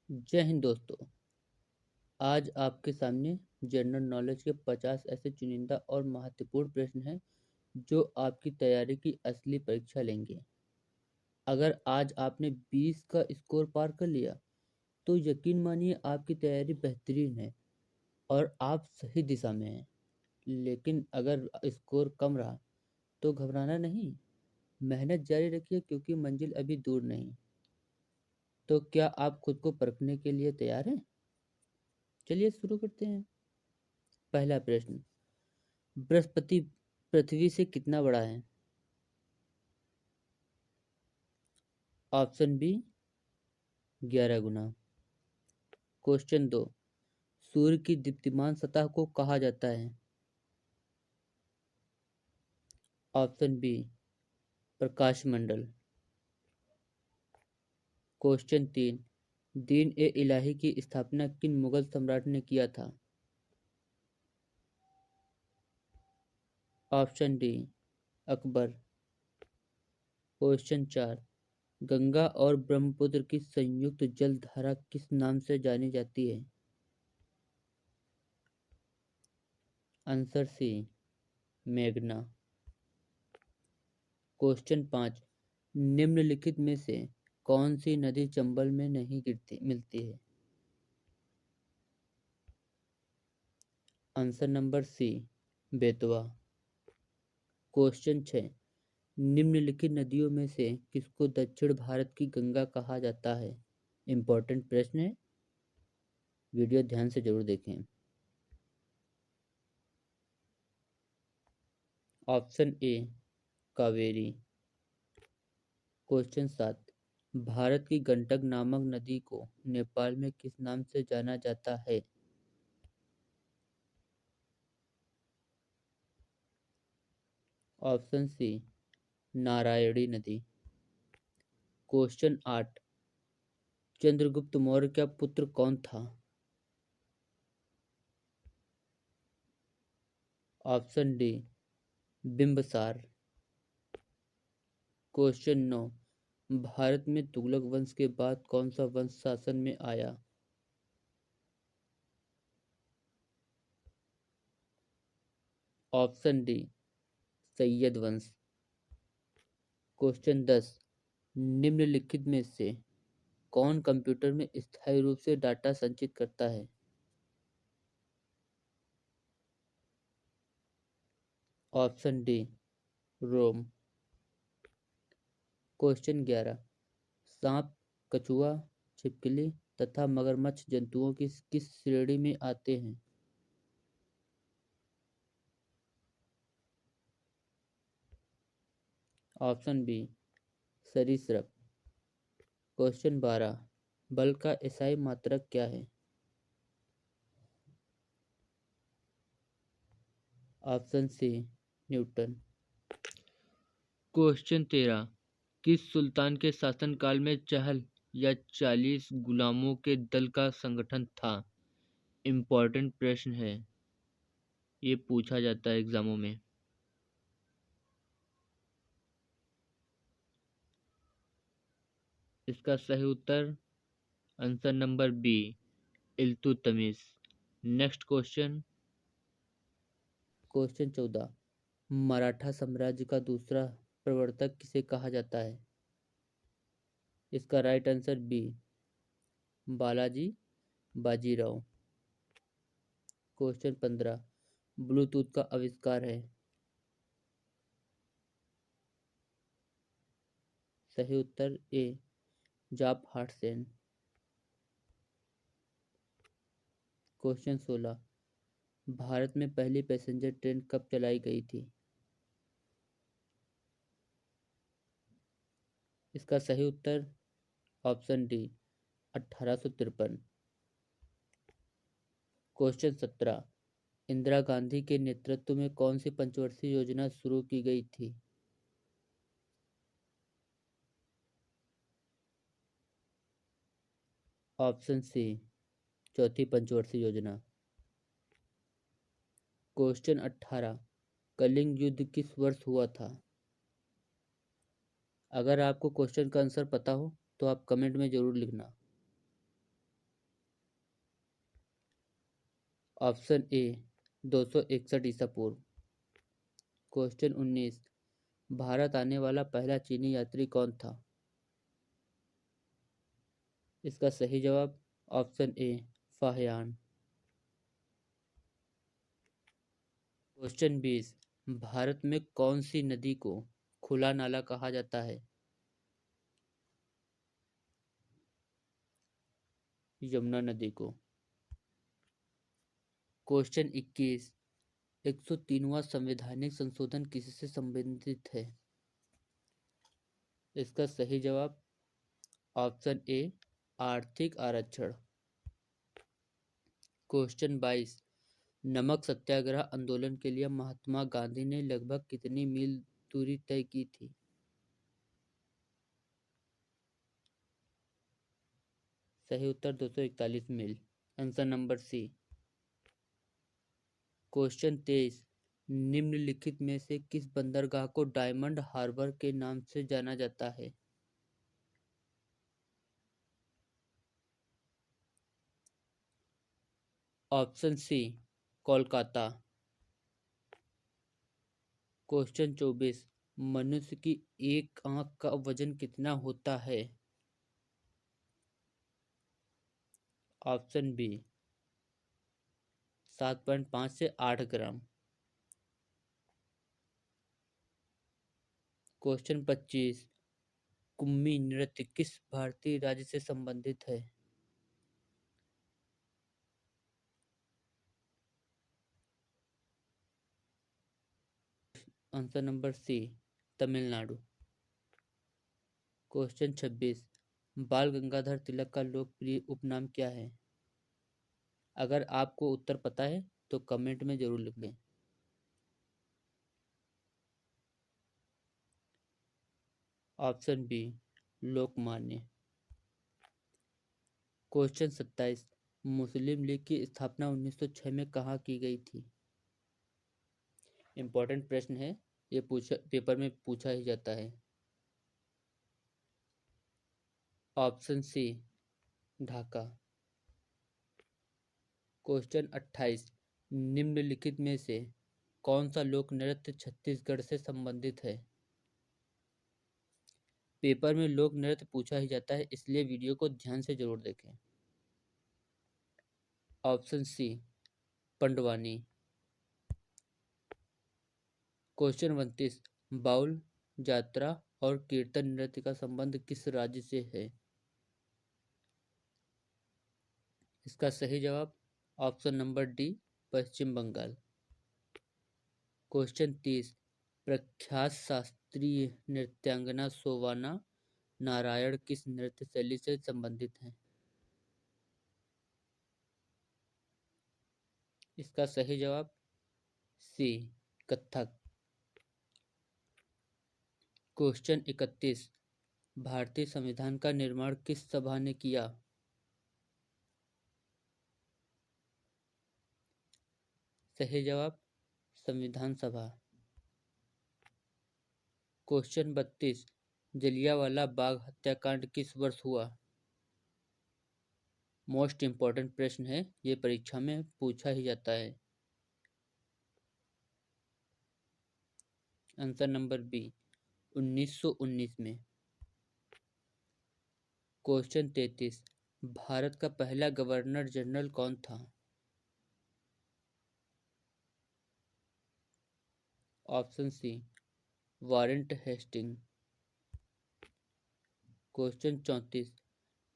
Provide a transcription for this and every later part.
जय हिंद दोस्तों। आज आपके सामने जनरल नॉलेज के 50 ऐसे चुनिंदा और महत्वपूर्ण प्रश्न हैं जो आपकी तैयारी की असली परीक्षा लेंगे। अगर आज आपने 20 का स्कोर पार कर लिया तो यकीन मानिए आपकी तैयारी बेहतरीन है और आप सही दिशा में हैं। लेकिन अगर स्कोर कम रहा तो घबराना नहीं, मेहनत जारी रखिए क्योंकि मंजिल अभी दूर नहीं। तो क्या आप खुद को परखने के लिए तैयार हैं? चलिए शुरू करते हैं। पहला प्रश्न, बृहस्पति पृथ्वी से कितना बड़ा है? ऑप्शन बी 11 गुना। क्वेश्चन 2, सूर्य की दीप्तिमान सतह को कहा जाता है? ऑप्शन बी प्रकाश मंडल। क्वेश्चन 3, दीन ए इलाही की स्थापना किन मुगल सम्राट ने किया था? Option D Akbar. Question 4, Ganga और ब्रह्मपुत्र की संयुक्त जल धारा किस नाम से जानी जाती है? आंसर सी मेघना। क्वेश्चन 5, निम्नलिखित में से कौन सी नदी चंबल में नहीं मिलती है? Answer number C Betwa. Question 6, निम्नलिखित नदियों में से किसको दक्षिण भारत की गंगा कहा जाता है? इंपॉर्टेंट प्रश्न है, वीडियो ध्यान से जरूर देखें। Option A Kaveri. Question 7, Bharat की गंडक नामक नदी को नेपाल में किस नाम से जाना जाता है? ऑप्शन सी नारायणी नदी। क्वेश्चन 8, चंद्रगुप्त मौर्य का पुत्र कौन था? Option D Bimbisara. Question 9, Bharat में तुगलक वंश के बाद कौन सा वंश शासन में आया? ऑप्शन डी सैयद वंश। क्वेश्चन 10, निम्नलिखित में से कौन कंप्यूटर में स्थायी रूप से डाटा संचित करता है? ऑप्शन डी रोम। क्वेश्चन 11, सांप, कछुआ, छिपकली तथा मगरमच्छ जंतुओं की किस श्रेणी में आते हैं? ऑप्शन बी सरीसृप। क्वेश्चन 12, बल का एसआई मात्रक क्या है? ऑप्शन सी न्यूटन। क्वेश्चन 13, किस सुल्तान के शासनकाल में चहल या 40 गुलामों के दल का संगठन था? इम्पोर्टेंट प्रश्न है, ये पूछा जाता है एग्जामों में। इसका सही उत्तर answer number B Iltutmish. Next question. Question 14, Maratha साम्राज्य का दूसरा प्रवर्तक किसे कहा जाता है? इसका right answer B Balaji Bajirao. Question 15, bluetooth का आविष्कार है? सही उत्तर ए जाप हार्टसेन। क्वेश्चन 16, भारत में पहली पैसेंजर ट्रेन कब चलाई गई थी? इसका सही उत्तर option D 1853। Question 17, Indira Gandhi के नेतृत्व में कौन सी पंचवर्षीय योजना शुरू की गई थी? ऑप्शन सी चौथी पंचवर्षीय योजना। क्वेश्चन 18, कलिंग युद्ध किस वर्ष हुआ था? अगर आपको क्वेश्चन का आंसर पता हो तो आप कमेंट में जरूर लिखना। ऑप्शन ए 261 ईसा पूर्व। क्वेश्चन 19, भारत आने वाला पहला चीनी यात्री कौन था? इसका सही जवाब option A Fahien. Question 20, Bharat में कौन सी नदी को खुला नाला कहा जाता है? यमुना नदी को। क्वेश्चन 21, 103वां संवैधानिक संशोधन किससे संबंधित है? इसका सही जवाब ऑप्शन ए आर्थिक आरक्षण। क्वेश्चन 22, नमक सत्याग्रह आंदोलन के लिए महात्मा गांधी ने लगभग कितनी मील दूरी तय की थी? सही उत्तर 241 मील। Answer number C. क्वेश्चन 23, निम्नलिखित में से किस बंदरगाह को डायमंड हार्बर के नाम से जाना जाता है? ऑप्शन सी कोलकाता। क्वेश्चन 24, मनुष्य की एक आंख का वजन कितना होता है? ऑप्शन बी 7.5 से 8 ग्राम। क्वेश्चन 25, कुम्मी नृत्य किस भारतीय राज्य से संबंधित है? Answer number C Tamil Nadu. Question 26, Bal Gangadhar Tilak का लोकप्रिय उपनाम क्या है? अगर आपको उत्तर पता है तो कमेंट में जरूर लिखें। Option B Lokmanya. Question 27, Muslim League की स्थापना 1906 में कहाँ की गई थी? इंपॉर्टेंट प्रश्न है, ये पेपर में पूछा ही जाता है। ऑप्शन सी ढाका। क्वेश्चन 28, निम्नलिखित में से कौन सा लोक नृत्य छत्तीसगढ़ से संबंधित है? पेपर में लोक नृत्य पूछा ही जाता है, इसलिए वीडियो को ध्यान से जरूर देखें। Option C Pandavani. Question 29, Baul यात्रा और कीर्तन नृत्य का संबंध किस राज्य से है? इसका सही जवाब ऑप्शन नंबर डी पश्चिम बंगाल। क्वेश्चन 30, प्रख्यात शास्त्रीय नृत्यांगना सोवाना नारायण किस नृत्य शैली से संबंधित हैं? इसका सही जवाब सी कथक। क्वेश्चन 31, भारतीय संविधान का निर्माण किस सभा ने किया? सही जवाब संविधान सभा। क्वेश्चन 32, जलियांवाला बाग हत्याकांड किस वर्ष हुआ? मोस्ट इम्पॉर्टेंट प्रश्न है, ये परीक्षा में पूछा ही जाता है। आंसर नंबर बी 1919 में। क्वेश्चन 33, भारत का पहला गवर्नर जनरल कौन था? Option C Warren Hasting. Question 34,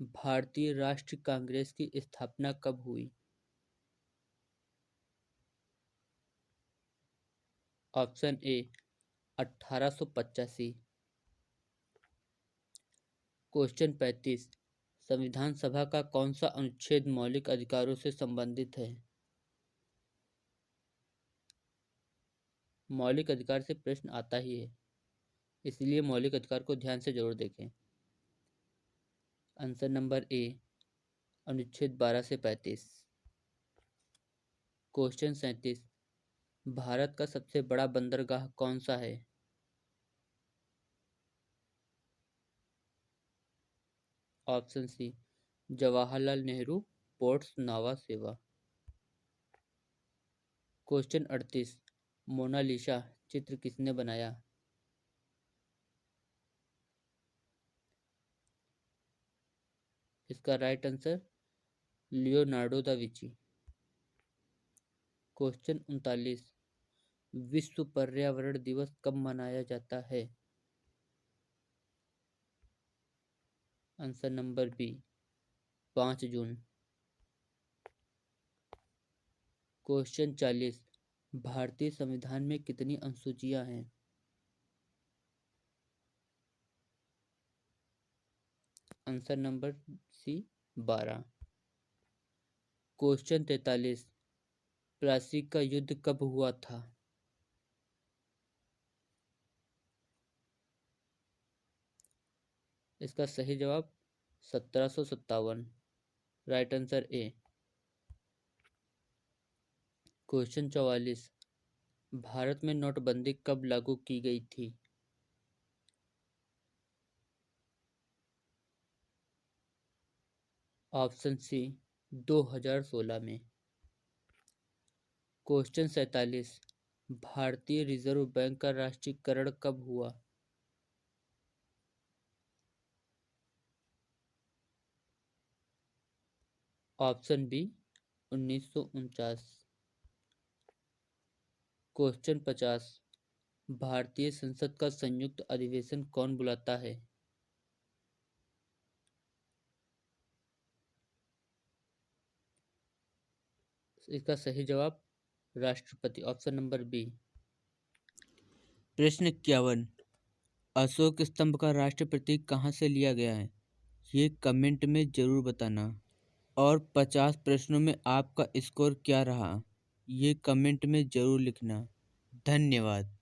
भारतीय राष्ट्रीय कांग्रेस की स्थापना कब हुई? Option A 1885। क्वेश्चन 35, संविधान सभा का कौन सा अनुच्छेद मौलिक अधिकारों से संबंधित है? मौलिक अधिकार से प्रश्न आता ही है, इसलिए मौलिक अधिकार को ध्यान से जरूर देखें। आंसर नंबर ए अनुच्छेद 12 से 35। क्वेश्चन 37, भारत का सबसे बड़ा बंदरगाह कौन सा है? Option C Jawaharlal Nehru ports Nhava Sheva. Question 38, Mona Lisa चित्र किसने बनाया? इसका right answer Leonardo da Vinci. Question 39, विश्व पर्यावरण दिवस कब मनाया जाता है? Answer number B, 5 June. Question 40, भारतीय संविधान में कितनी अनुसूचियां हैं? Answer number C, 12। Question 43, Plassey का युद्ध कब हुआ था? इसका सही जवाब 1757, right answer A. Question 44, Bharat में नोटबंदी कब लागू की गई थी? ऑप्शन सी, 2016 में। क्वेश्चन 47, भारतीय रिजर्व बैंक का राष्ट्रीयकरण कब हुआ? Option B, 1949। क्वेश्चन 50, भारतीय संसद का संयुक्त अधिवेशन कौन बुलाता है? इसका सही जवाब राष्ट्रपति, ऑप्शन नंबर बी। प्रश्न 51, अशोक स्तंभ का राष्ट्र प्रतीक कहाँ से लिया गया है? ये कमेंट में जरूर बताना। और 50 प्रश्नों में आपका स्कोर क्या रहा, ये कमेंट में जरूर लिखना। धन्यवाद।